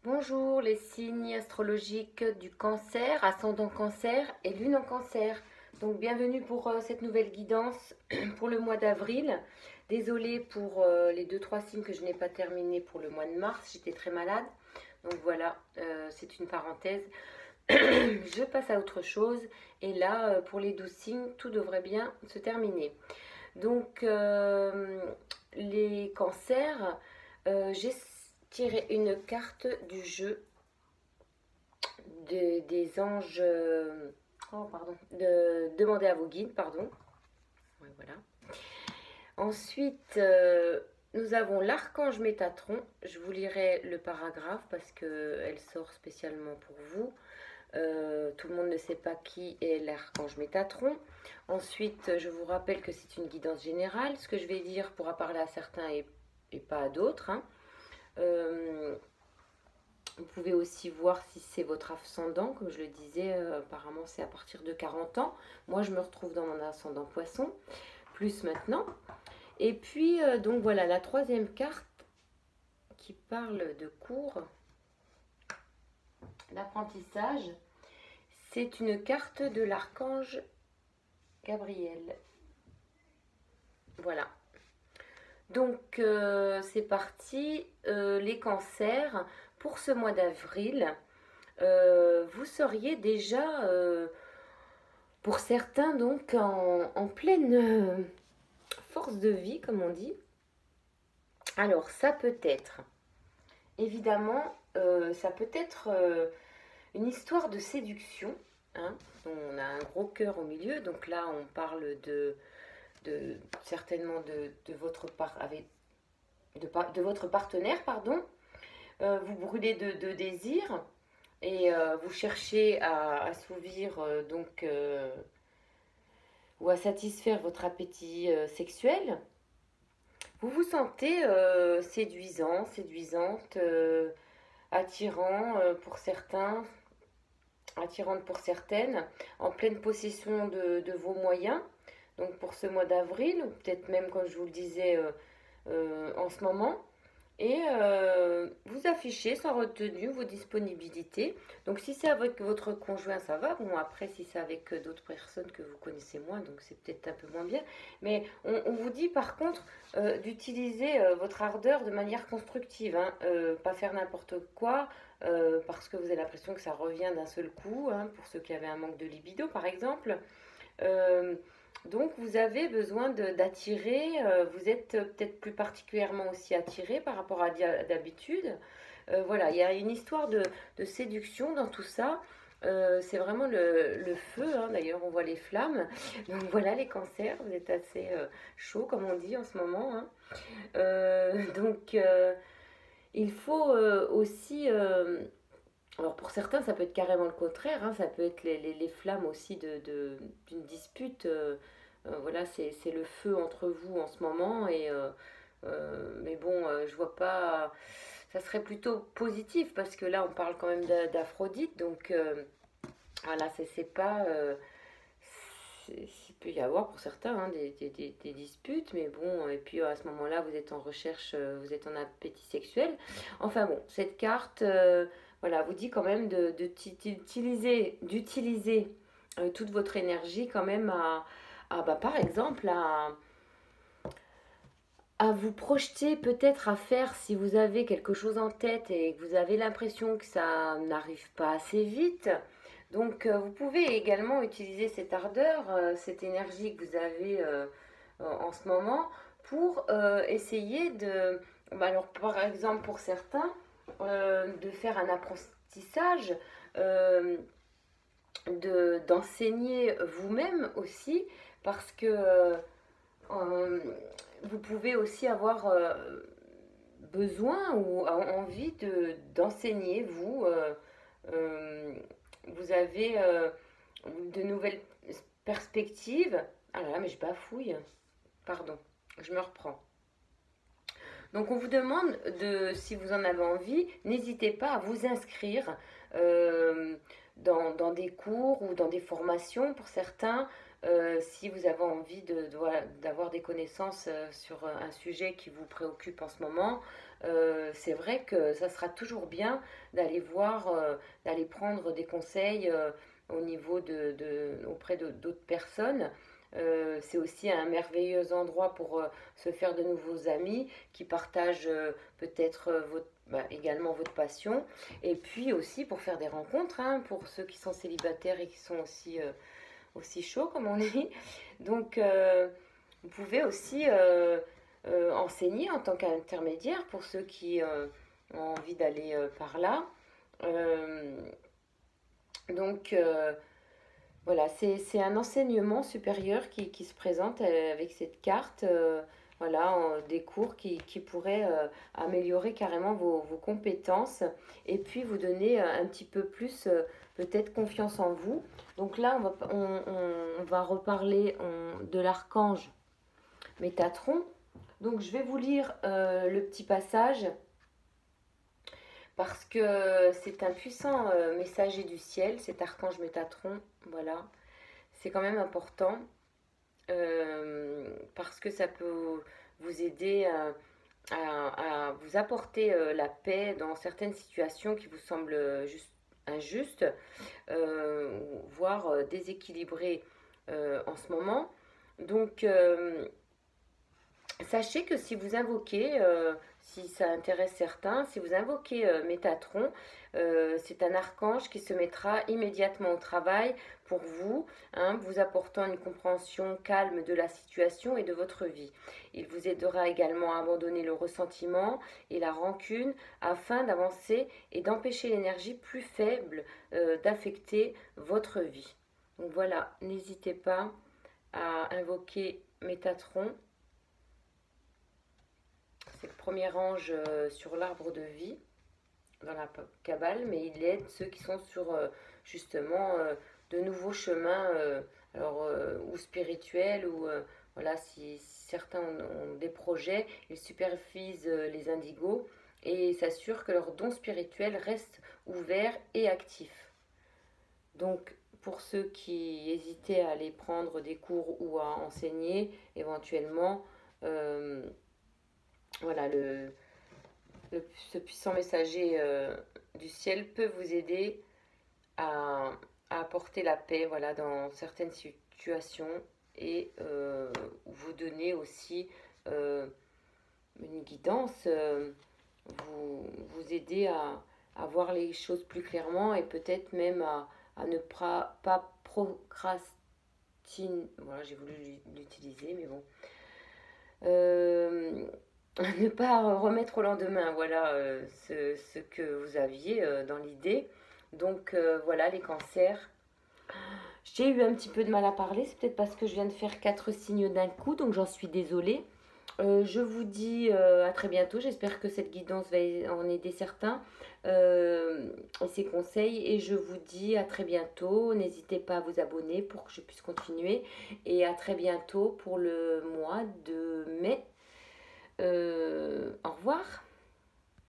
Bonjour les signes astrologiques du cancer, ascendant cancer et lune en cancer. Donc bienvenue pour cette nouvelle guidance pour le mois d'avril. Désolée pour les deux-trois signes que je n'ai pas terminés pour le mois de mars, j'étais très malade. Donc voilà, c'est une parenthèse. Je passe à autre chose et là pour les 12 signes, tout devrait bien se terminer. Donc les cancers, j'ai tiré une carte du jeu des anges. Oh, pardon. De demander à vos guides, pardon. Ouais, voilà. Ensuite, nous avons l'archange Métatron. Je vous lirai le paragraphe parce qu'elle sort spécialement pour vous. Tout le monde ne sait pas qui est l'archange Métatron. Ensuite, je vous rappelle que c'est une guidance générale. Ce que je vais dire pourra parler à certains et pas à d'autres, hein. Vous pouvez aussi voir si c'est votre ascendant, comme je le disais, apparemment c'est à partir de 40 ans. Moi je me retrouve dans mon ascendant poisson, plus maintenant. Et puis donc voilà la troisième carte qui parle de cours, d'apprentissage. C'est une carte de l'archange Gabriel. Voilà. Donc c'est parti, les cancers, pour ce mois d'avril, vous seriez déjà, pour certains, donc en pleine force de vie, comme on dit. Alors ça peut être, évidemment, ça peut être une histoire de séduction, hein. On a un gros cœur au milieu, donc là on parle certainement de votre de votre partenaire, pardon. Vous brûlez de désir et vous cherchez à assouvir ou à satisfaire votre appétit sexuel. Vous vous sentez séduisant, séduisante, attirant pour certains, attirante pour certaines, en pleine possession de vos moyens. Donc pour ce mois d'avril, ou peut-être même comme je vous le disais en ce moment, et vous affichez sans retenue vos disponibilités. Donc si c'est avec votre conjoint, ça va. Bon, après, si c'est avec d'autres personnes que vous connaissez moins, donc c'est peut-être un peu moins bien. Mais on vous dit par contre d'utiliser votre ardeur de manière constructive, hein. Pas faire n'importe quoi. Parce que vous avez l'impression que ça revient d'un seul coup, hein, pour ceux qui avaient un manque de libido par exemple. Euh, donc vous avez besoin d'attirer, vous êtes peut-être plus particulièrement aussi attiré par rapport à d'habitude. Voilà, il y a une histoire de séduction dans tout ça. C'est vraiment le feu, hein. D'ailleurs on voit les flammes. Donc voilà les cancers, vous êtes assez chaud comme on dit en ce moment, hein. Donc il faut aussi alors pour certains, ça peut être carrément le contraire, hein, ça peut être les flammes aussi d'une dispute. Voilà, c'est le feu entre vous en ce moment. Mais bon, je vois pas. Ça serait plutôt positif parce que là, on parle quand même d'Aphrodite. Donc voilà, c'est pas. Il peut y avoir pour certains, hein, des disputes, mais bon, et puis à ce moment-là, vous êtes en recherche, vous êtes en appétit sexuel. Enfin bon, cette carte, voilà, vous dit quand même d'utiliser toute votre énergie quand même bah, par exemple, à vous projeter peut-être à faire si vous avez quelque chose en tête et que vous avez l'impression que ça n'arrive pas assez vite. Donc vous pouvez également utiliser cette ardeur, cette énergie que vous avez en ce moment pour essayer de, bah, alors par exemple pour certains, de faire un apprentissage, euh, d'enseigner vous-même aussi parce que euh, vous pouvez aussi avoir besoin ou envie d'enseigner, vous. Vous avez de nouvelles perspectives. Ah là là, mais je bafouille. Pardon, je me reprends. Donc on vous demande si vous en avez envie, n'hésitez pas à vous inscrire dans des cours ou dans des formations pour certains, Si vous avez envie d'avoir des connaissances sur un sujet qui vous préoccupe en ce moment, c'est vrai que ça sera toujours bien d'aller voir, d'aller prendre des conseils au niveau auprès d'autres personnes. C'est aussi un merveilleux endroit pour se faire de nouveaux amis qui partagent peut-être également votre passion. Et puis aussi pour faire des rencontres, hein, pour ceux qui sont célibataires et qui sont aussi chauds, comme on dit. Donc, vous pouvez aussi enseigner en tant qu'intermédiaire pour ceux qui ont envie d'aller par là. Euh, donc, voilà, c'est un enseignement supérieur qui se présente avec cette carte. Voilà, des cours qui pourraient améliorer carrément vos compétences et puis vous donner un petit peu plus peut-être confiance en vous. Donc là, on va reparler de l'archange Métatron. Donc je vais vous lire le petit passage parce que c'est un puissant messager du ciel, cet archange Métatron. Voilà, c'est quand même important parce que ça peut vous aider à vous apporter la paix dans certaines situations qui vous semblent injustes, voire déséquilibrées en ce moment. Donc, sachez que si vous invoquez, si ça intéresse certains, si vous invoquez Métatron, c'est un archange qui se mettra immédiatement au travail pour vous, hein, vous apportant une compréhension calme de la situation et de votre vie. Il vous aidera également à abandonner le ressentiment et la rancune afin d'avancer et d'empêcher l'énergie plus faible d'affecter votre vie. Donc voilà, n'hésitez pas à invoquer Métatron. C'est le premier ange sur l'arbre de vie dans la Kabbale, mais il aide ceux qui sont sur justement de nouveaux chemins, ou spirituels, ou voilà, si certains ont des projets, ils supervisent les indigos et s'assurent que leur don spirituel reste ouvert et actif. Donc, pour ceux qui hésitaient à aller prendre des cours ou à enseigner, éventuellement, voilà, ce puissant messager du ciel peut vous aider à, à apporter la paix, voilà, dans certaines situations et vous donner aussi une guidance, vous aider à voir les choses plus clairement et peut-être même à ne pas procrastiner. Voilà, j'ai voulu l'utiliser, mais bon. Ne pas remettre au lendemain, voilà, ce que vous aviez dans l'idée. Donc voilà, les cancers. J'ai eu un petit peu de mal à parler, c'est peut-être parce que je viens de faire 4 signes d'un coup, donc j'en suis désolée. Je vous dis à très bientôt, j'espère que cette guidance va en aider certains et ces conseils. Et je vous dis à très bientôt, n'hésitez pas à vous abonner pour que je puisse continuer. Et à très bientôt pour le mois de mai. Au revoir.